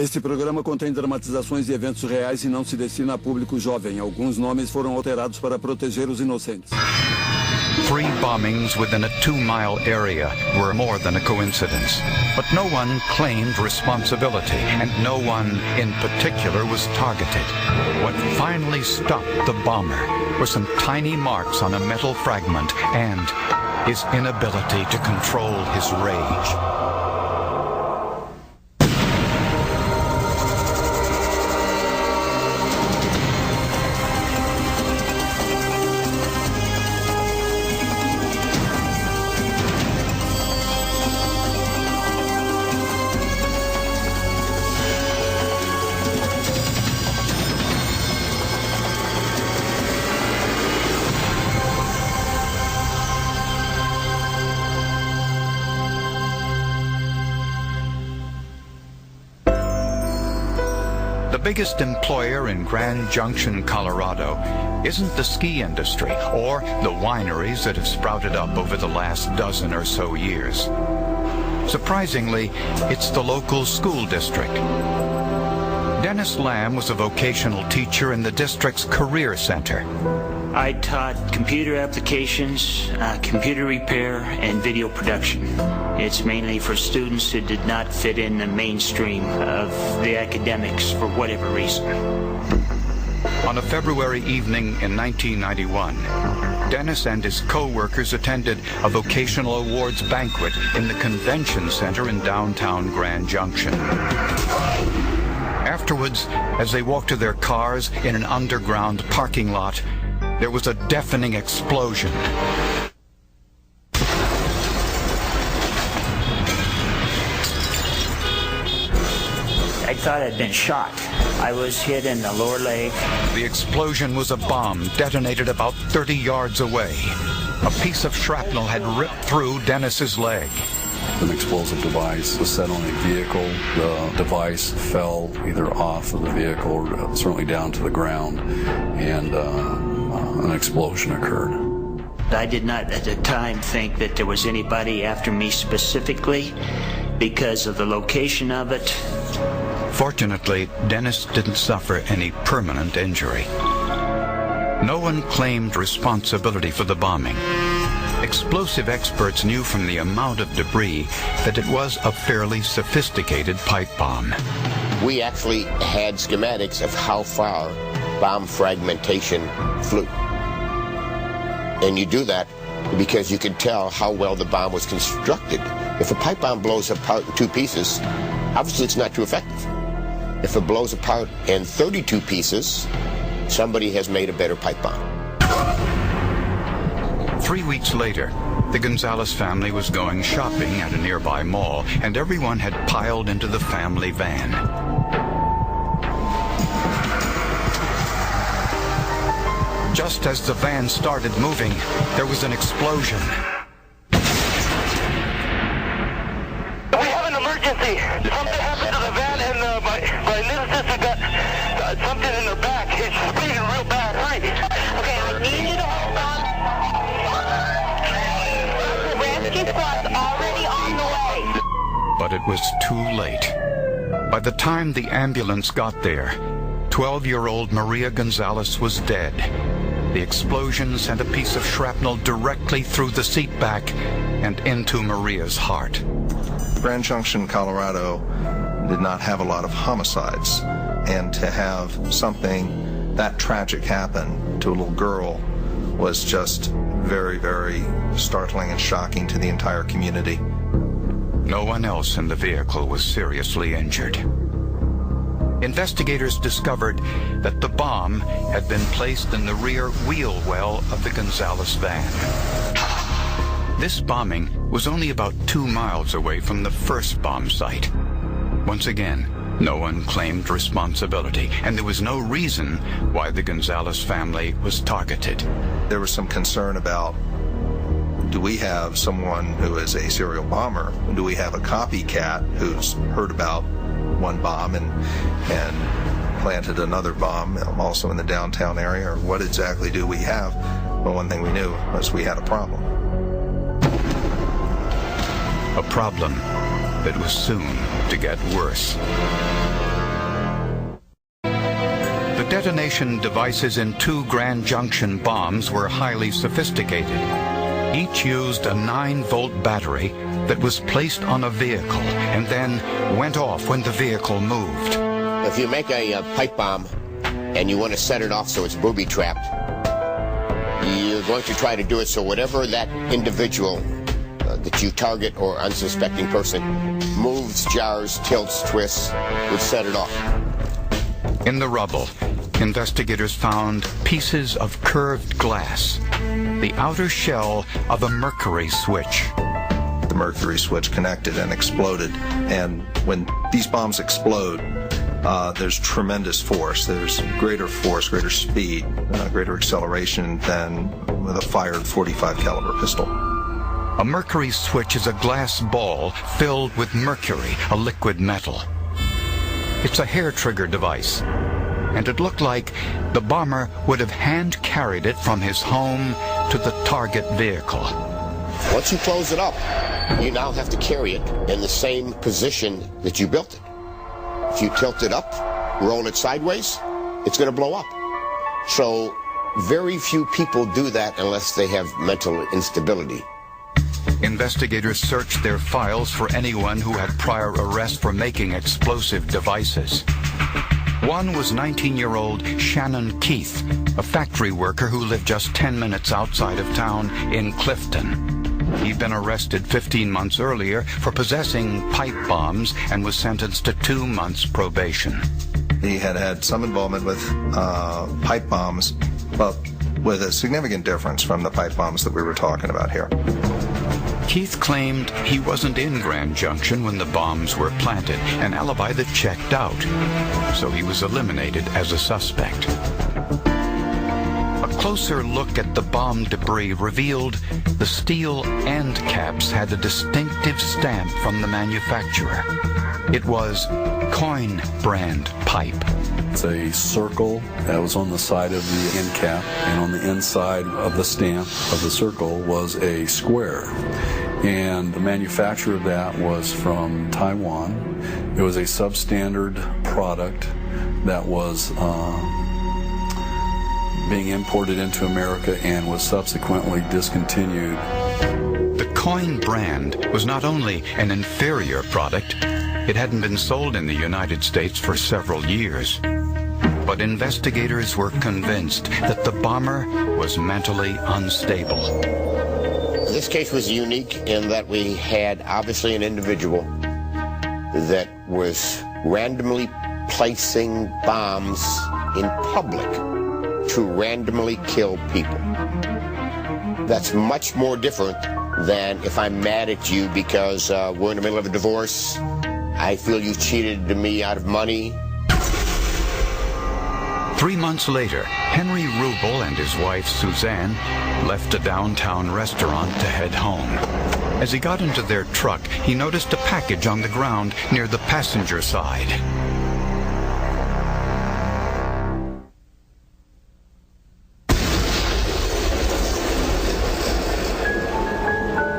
Este programa contém dramatizações de eventos reais e não se destina a público jovem. Alguns nomes foram alterados para proteger os inocentes. 3 bombings within a 2-mile area were more than a coincidence. But no one claimed responsibility, and no one in particular was targeted. What finally stopped the bomber were some tiny marks on a metal fragment and his inability to control his rage. The biggest employer in Grand Junction, Colorado, isn't the ski industry or the wineries that have sprouted up over the last dozen or so years. Surprisingly, it's the local school district. Dennis Lamb was a vocational teacher in the district's career center. I taught computer applications, computer repair, and video production. It's mainly for students who did not fit in the mainstream of the academics for whatever reason. On a February evening in 1991, Dennis and his co-workers attended a vocational awards banquet in the convention center in downtown Grand Junction. Afterwards, as they walked to their cars in an underground parking lot, there was a deafening explosion. I thought I'd been shot. I was hit in the lower leg. The explosion was a bomb detonated about 30 yards away. A piece of shrapnel had ripped through Dennis's leg. An explosive device was set on a vehicle. The device fell either off of the vehicle or certainly down to the ground, and an explosion occurred. I did not at the time think that there was anybody after me specifically because of the location of it. Fortunately, Dennis didn't suffer any permanent injury. No one claimed responsibility for the bombing. Explosive experts knew from the amount of debris that it was a fairly sophisticated pipe bomb. We actually had schematics of how far bomb fragmentation flew. And you do that because you can tell how well the bomb was constructed. If a pipe bomb blows apart in 2 pieces, obviously it's not too effective. If it blows apart in 32 pieces, somebody has made a better pipe bomb. 3 weeks later, the Gonzalez family was going shopping at a nearby mall, and everyone had piled into the family van. Just as the van started moving, there was an explosion. We have an emergency. Something happened to the van, and my little sister got something in her back. It's bleeding real bad. Hurry. Okay, I need you to hold on. The rescue squad's already on the way. But it was too late. By the time the ambulance got there, 12-year-old Maria Gonzalez was dead. The explosion sent a piece of shrapnel directly through the seat back and into Maria's heart. Grand Junction, Colorado did not have a lot of homicides, and to have something that tragic happen to a little girl was just very, very startling and shocking to the entire community. No one else in the vehicle was seriously injured. Investigators discovered that the bomb had been placed in the rear wheel well of the Gonzalez van. This bombing was only about 2 miles away from the first bomb site. Once again, no one claimed responsibility, and there was no reason why the Gonzalez family was targeted. There was some concern about, do we have someone who is a serial bomber? Do we have a copycat who's heard about one bomb and planted another bomb also in the downtown area, or what exactly do we have? Well, one thing we knew was we had a problem. A problem that was soon to get worse. detonation devices in 2 Grand Junction bombs were highly sophisticated. Each used a 9-volt battery that was placed on a vehicle and then went off when the vehicle moved. If you make a pipe bomb and you want to set it off so it's booby-trapped, you're going to try to do it so whatever that individual that you target or unsuspecting person moves, jars, tilts, twists, would set it off. In the rubble, investigators found pieces of curved glass, the outer shell of a mercury switch. The mercury switch connected and exploded, and when these bombs explode, there's tremendous force. There's greater force, greater speed, greater acceleration than with a fired .45 caliber pistol. A mercury switch is a glass ball filled with mercury, a liquid metal. It's a hair trigger device, and it looked like the bomber would have hand-carried it from his home to the target vehicle. Once you close it up, you now have to carry it in the same position that you built it. If you tilt it up, roll it sideways, it's going to blow up. So very few people do that unless they have mental instability. Investigators searched their files for anyone who had prior arrests for making explosive devices. One was 19-year-old Shannon Keith, a factory worker who lived just 10 minutes outside of town in Clifton. He'd been arrested 15 months earlier for possessing pipe bombs and was sentenced to 2 months probation. He had had some involvement with pipe bombs, but with a significant difference from the pipe bombs that we were talking about here. Keith claimed he wasn't in Grand Junction when the bombs were planted, an alibi that checked out, so he was eliminated as a suspect. A closer look at the bomb debris revealed the steel end caps had a distinctive stamp from the manufacturer. It was Coin brand pipe. It's a circle that was on the side of the end cap, and on the inside of the stamp of the circle was a square. And the manufacturer of that was from Taiwan. It was a substandard product that was being imported into America and was subsequently discontinued. The Coin brand was not only an inferior product, it hadn't been sold in the United States for several years. But investigators were convinced that the bomber was mentally unstable. This case was unique in that we had obviously an individual that was randomly placing bombs in public to randomly kill people. That's much more different than if I'm mad at you because we're in the middle of a divorce, I feel you cheated me out of money. 3 months later, Henry Rubel and his wife Suzanne left a downtown restaurant to head home. As he got into their truck, he noticed a package on the ground near the passenger side.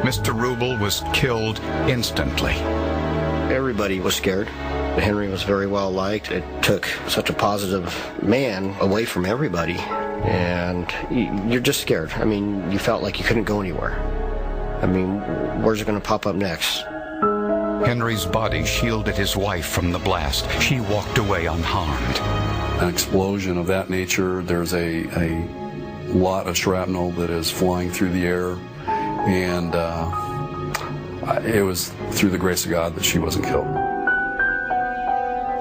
Mr. Rubel was killed instantly. Everybody was scared. Henry was very well liked. It took such a positive man away from everybody, and you're just scared. I mean, you felt like you couldn't go anywhere. I mean, where's it going to pop up next? Henry's body shielded his wife from the blast. She walked away unharmed. An explosion of that nature, there's a lot of shrapnel that is flying through the air, and it was through the grace of God that she wasn't killed.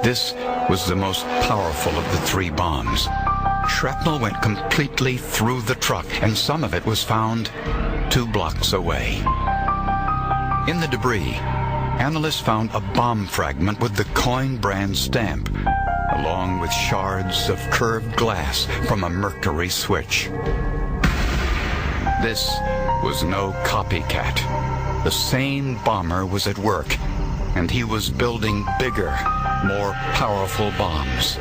This was the most powerful of the 3 bombs. Shrapnel went completely through the truck, and some of it was found 2 blocks away. In the debris, analysts found a bomb fragment with the Coin brand stamp, along with shards of curved glass from a mercury switch. This was no copycat. The same bomber was at work, and he was building bigger, more powerful bombs.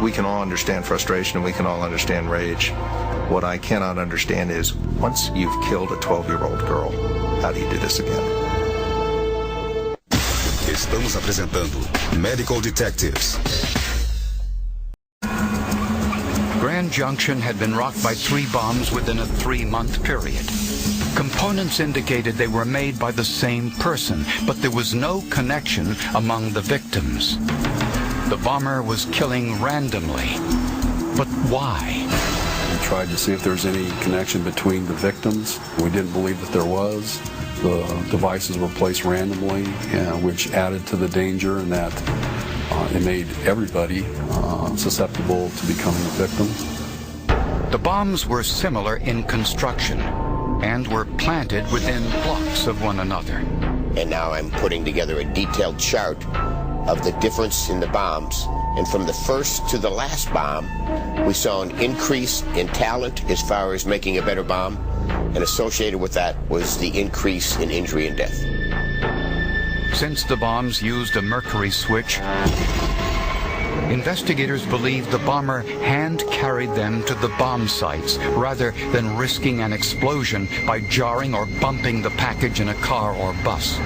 We can all understand frustration and we can all understand rage. What I cannot understand is, once you've killed a 12-year-old girl, how do you do this again? Estamos apresentando Medical Detectives. Grand Junction had been rocked by 3 bombs within a 3-month period. Components indicated they were made by the same person, but there was no connection among the victims. The bomber was killing randomly. But why? We tried to see if there's any connection between the victims. We didn't believe that there was. The devices were placed randomly, which added to the danger, and that it made everybody susceptible to becoming a victim. The bombs were similar in construction and were planted within blocks of one another. And now I'm putting together a detailed chart of the difference in the bombs. And from the first to the last bomb, we saw an increase in talent as far as making a better bomb. And associated with that was the increase in injury and death. Since the bombs used a mercury switch, investigators believe the bomber hand-carried them to the bomb sites rather than risking an explosion by jarring or bumping the package in a car or bus.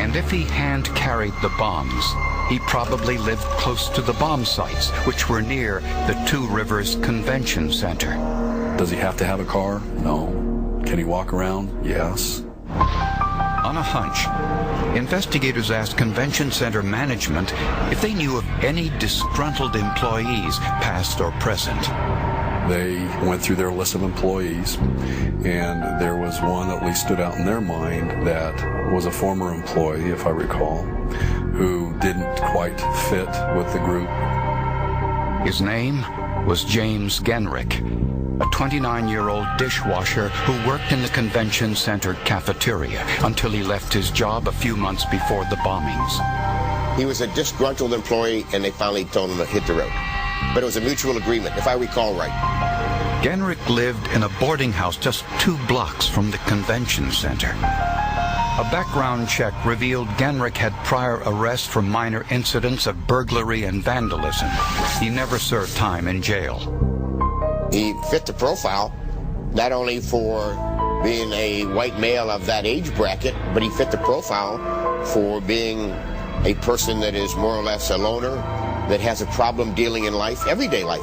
And if he hand-carried the bombs, he probably lived close to the bomb sites, which were near the Two Rivers Convention Center. Does he have to have a car? No. Can he walk around? Yes. On a hunch, investigators asked Convention Center management if they knew of any disgruntled employees, past or present. They went through their list of employees, and there was one that at least stood out in their mind that was a former employee, if I recall, who didn't quite fit with the group. His name was James Genrick, a 29-year-old dishwasher who worked in the Convention Center cafeteria until he left his job a few months before the bombings. He was a disgruntled employee, and they finally told him to hit the road. But it was a mutual agreement, if I recall right. Genrick lived in a boarding house just 2 blocks from the Convention Center. A background check revealed Genrick had prior arrests for minor incidents of burglary and vandalism. He never served time in jail. He fit the profile, not only for being a white male of that age bracket, but he fit the profile for being a person that is more or less a loner, that has a problem dealing in life, everyday life.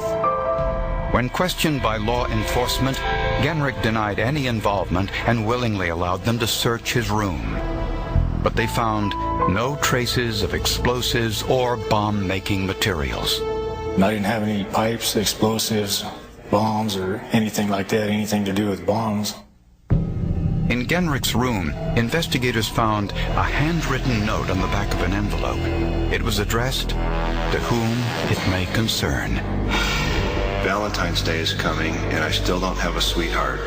When questioned by law enforcement, Genrick denied any involvement and willingly allowed them to search his room. But they found no traces of explosives or bomb-making materials. I didn't have any pipes, explosives, bombs, or anything like that, anything to do with bombs. In Genrick's room, investigators found a handwritten note on the back of an envelope. It was addressed, "To whom it may concern." Valentine's Day is coming, and I still don't have a sweetheart.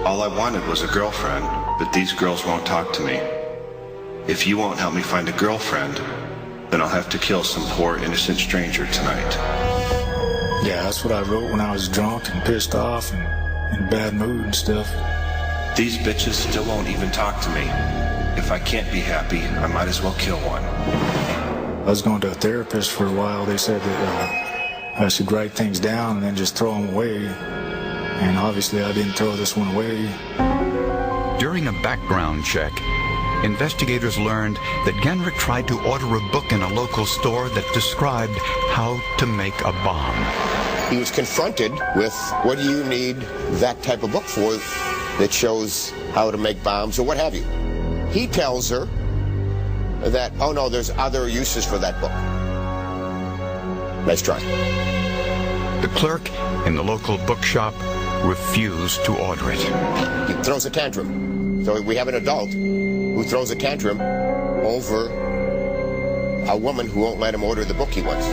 All I wanted was a girlfriend, but these girls won't talk to me. If you won't help me find a girlfriend, then I'll have to kill some poor innocent stranger tonight. Yeah, that's what I wrote when I was drunk and pissed off and in bad mood and stuff. These bitches still won't even talk to me. If I can't be happy, I might as well kill one. I was going to a therapist for a while. They said that I should write things down and then just throw them away. And obviously I didn't throw this one away. During a background check, investigators learned that Genrick tried to order a book in a local store that described how to make a bomb. He was confronted with, what do you need that type of book for that shows how to make bombs or what have you? He tells her that, oh no, there's other uses for that book. Let's try. The clerk in the local bookshop refused to order it. He throws a tantrum. So we have an adult who throws a tantrum over a woman who won't let him order the book he wants.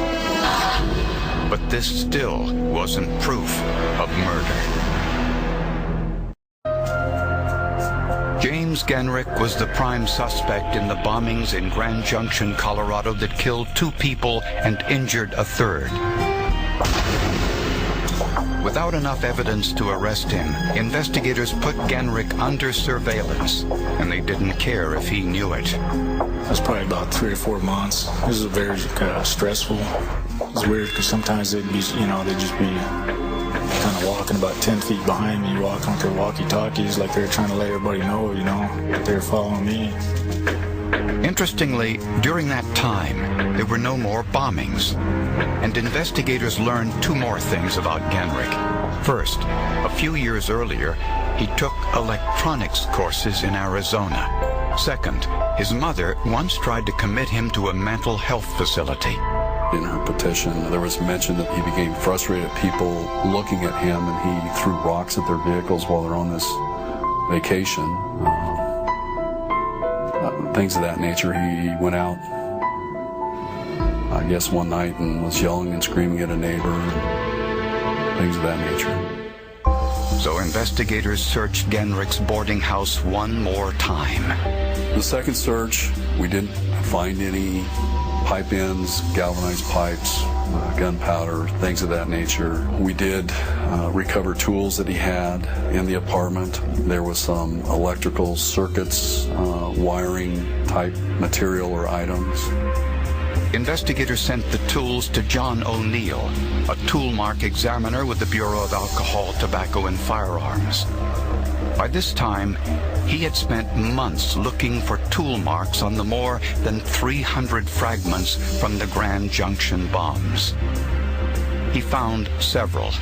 But this still wasn't proof of murder. James Genrick was the prime suspect in the bombings in Grand Junction, Colorado that killed 2 people and injured a 3rd. Without enough evidence to arrest him, investigators put Genrick under surveillance, and they didn't care if he knew it. It was probably about 3 or 4 months. This was very stressful. It was weird because sometimes they'd be, they'd just be kind of walking about 10 feet behind me, walking with their walkie-talkies like they were trying to let everybody know, that they were following me. Interestingly, during that time, there were no more bombings, and investigators learned two more things about Genrich. First, a few years earlier, he took electronics courses in Arizona. Second, his mother once tried to commit him to a mental health facility. In her petition, there was mention that he became frustrated at people looking at him, and he threw rocks at their vehicles while they're on this vacation. Things of that nature. He went out, I guess, one night and was yelling and screaming at a neighbor, things of that nature. So investigators searched Genrich's boarding house one more time. The second search, we didn't find any pipe ends, galvanized pipes, gunpowder, things of that nature. We did recover tools that he had in the apartment. There was some electrical circuits, wiring type material or items. Investigators sent the tools to John O'Neill, a toolmark examiner with the Bureau of Alcohol, Tobacco, and Firearms. By this time, he had spent months looking for tool marks on the more than 300 fragments from the Grand Junction bombs. He found several,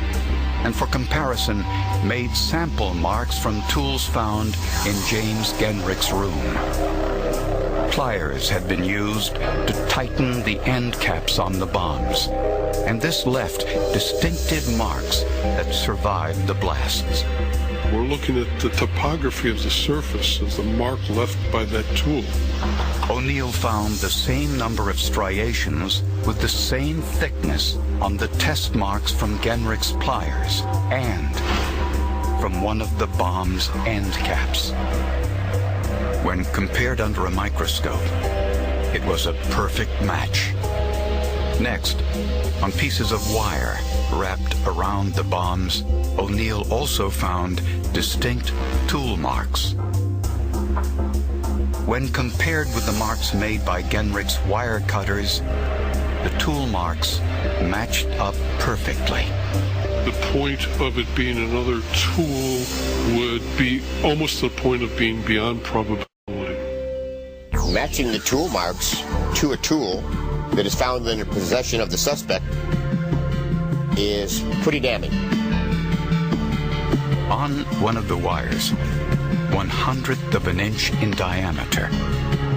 and for comparison, made sample marks from tools found in James Genrich's room. Pliers had been used to tighten the end caps on the bombs, and this left distinctive marks that survived the blasts. We're looking at the topography of the surface of the mark left by that tool. O'Neill found the same number of striations with the same thickness on the test marks from Genrich's pliers and from one of the bomb's end caps. When compared under a microscope, it was a perfect match. Next, on pieces of wire wrapped around the bombs, O'Neill also found distinct tool marks. When compared with the marks made by Genrich's wire cutters, the tool marks matched up perfectly. The point of it being another tool would be almost to the point of being beyond probability. Matching the tool marks to a tool that is found in the possession of the suspect is pretty damning. On one of the wires, 1/100th of an inch in diameter,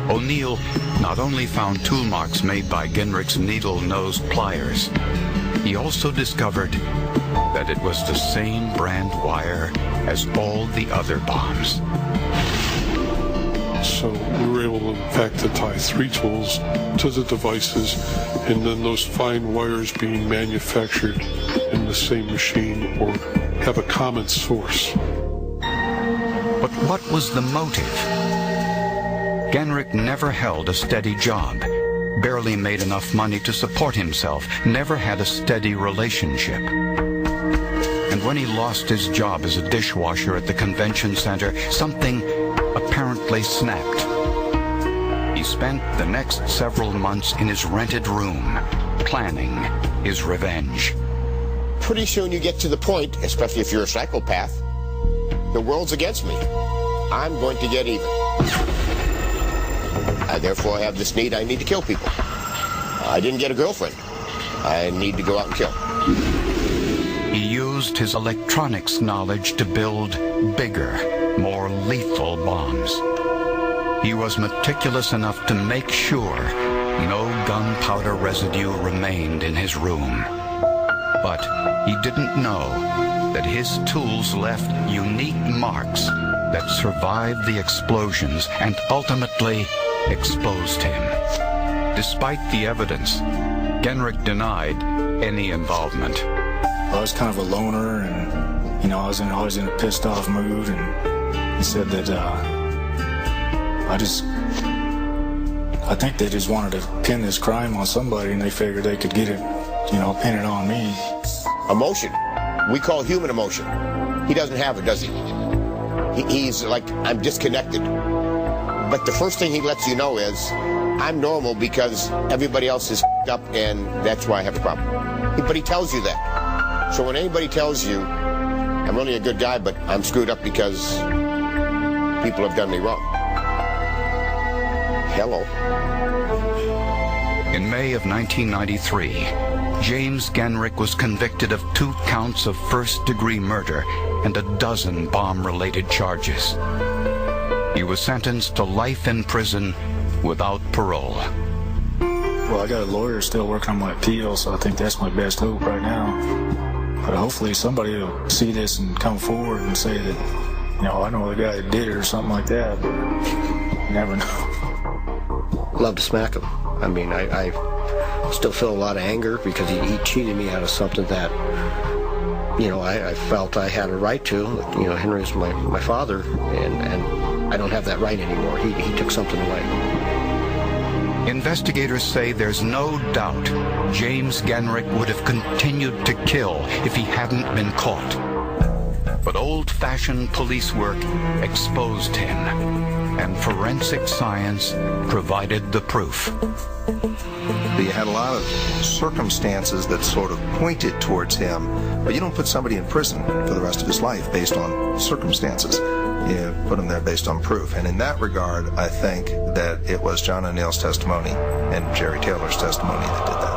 O'Neill not only found tool marks made by Genrich's needle-nosed pliers, he also discovered that it was the same brand wire as all the other bombs. So we were able, in fact, to tie 3 tools to the devices, and then those fine wires being manufactured in the same machine or have a common source. But what was the motive? Genrich never held a steady job, barely made enough money to support himself, never had a steady relationship. And when he lost his job as a dishwasher at the convention center, something apparently snapped. He spent the next several months in his rented room, planning his revenge. Pretty soon you get to the point, especially if you're a psychopath, the world's against me. I'm going to get even. Therefore, I have this need. I need to kill people. I didn't get a girlfriend. I need to go out and kill. He used his electronics knowledge to build bigger, more lethal bombs. He was meticulous enough to make sure no gunpowder residue remained in his room. But he didn't know that his tools left unique marks that survived the explosions and ultimately exposed him. Despite the evidence, Genrich denied any involvement. I was kind of a loner, and I was always in a pissed off mood, and he said that I think they just wanted to pin this crime on somebody, and they figured they could get it, pin it on me. Emotion. We call human emotion. He doesn't have it, does he? He's like, I'm disconnected. But the first thing he lets you know is, I'm normal because everybody else is up, and that's why I have a problem. But he tells you that. So when anybody tells you, I'm really a good guy, but I'm screwed up because people have done me wrong, Hello. In May of 1993, James Genrick was convicted of 2 counts of first-degree murder and a dozen bomb-related charges. He was sentenced to life in prison without parole. Well, I got a lawyer still working on my appeal, so I think that's my best hope right now. But hopefully somebody will see this and come forward and say that, you know, I know the guy that did it or something like that, but you never know. Love to smack him. I mean, I still feel a lot of anger because he cheated me out of something that, you know, I felt I had a right to. You know, Henry was my father, and I don't have that right anymore. He took something away. Investigators say there's no doubt James Genrick would have continued to kill if he hadn't been caught. But old-fashioned police work exposed him, and forensic science provided the proof. You had a lot of circumstances that sort of pointed towards him, but you don't put somebody in prison for the rest of his life based on circumstances. You put him there based on proof. And in that regard, I think that it was John O'Neill's testimony and Jerry Taylor's testimony that did that.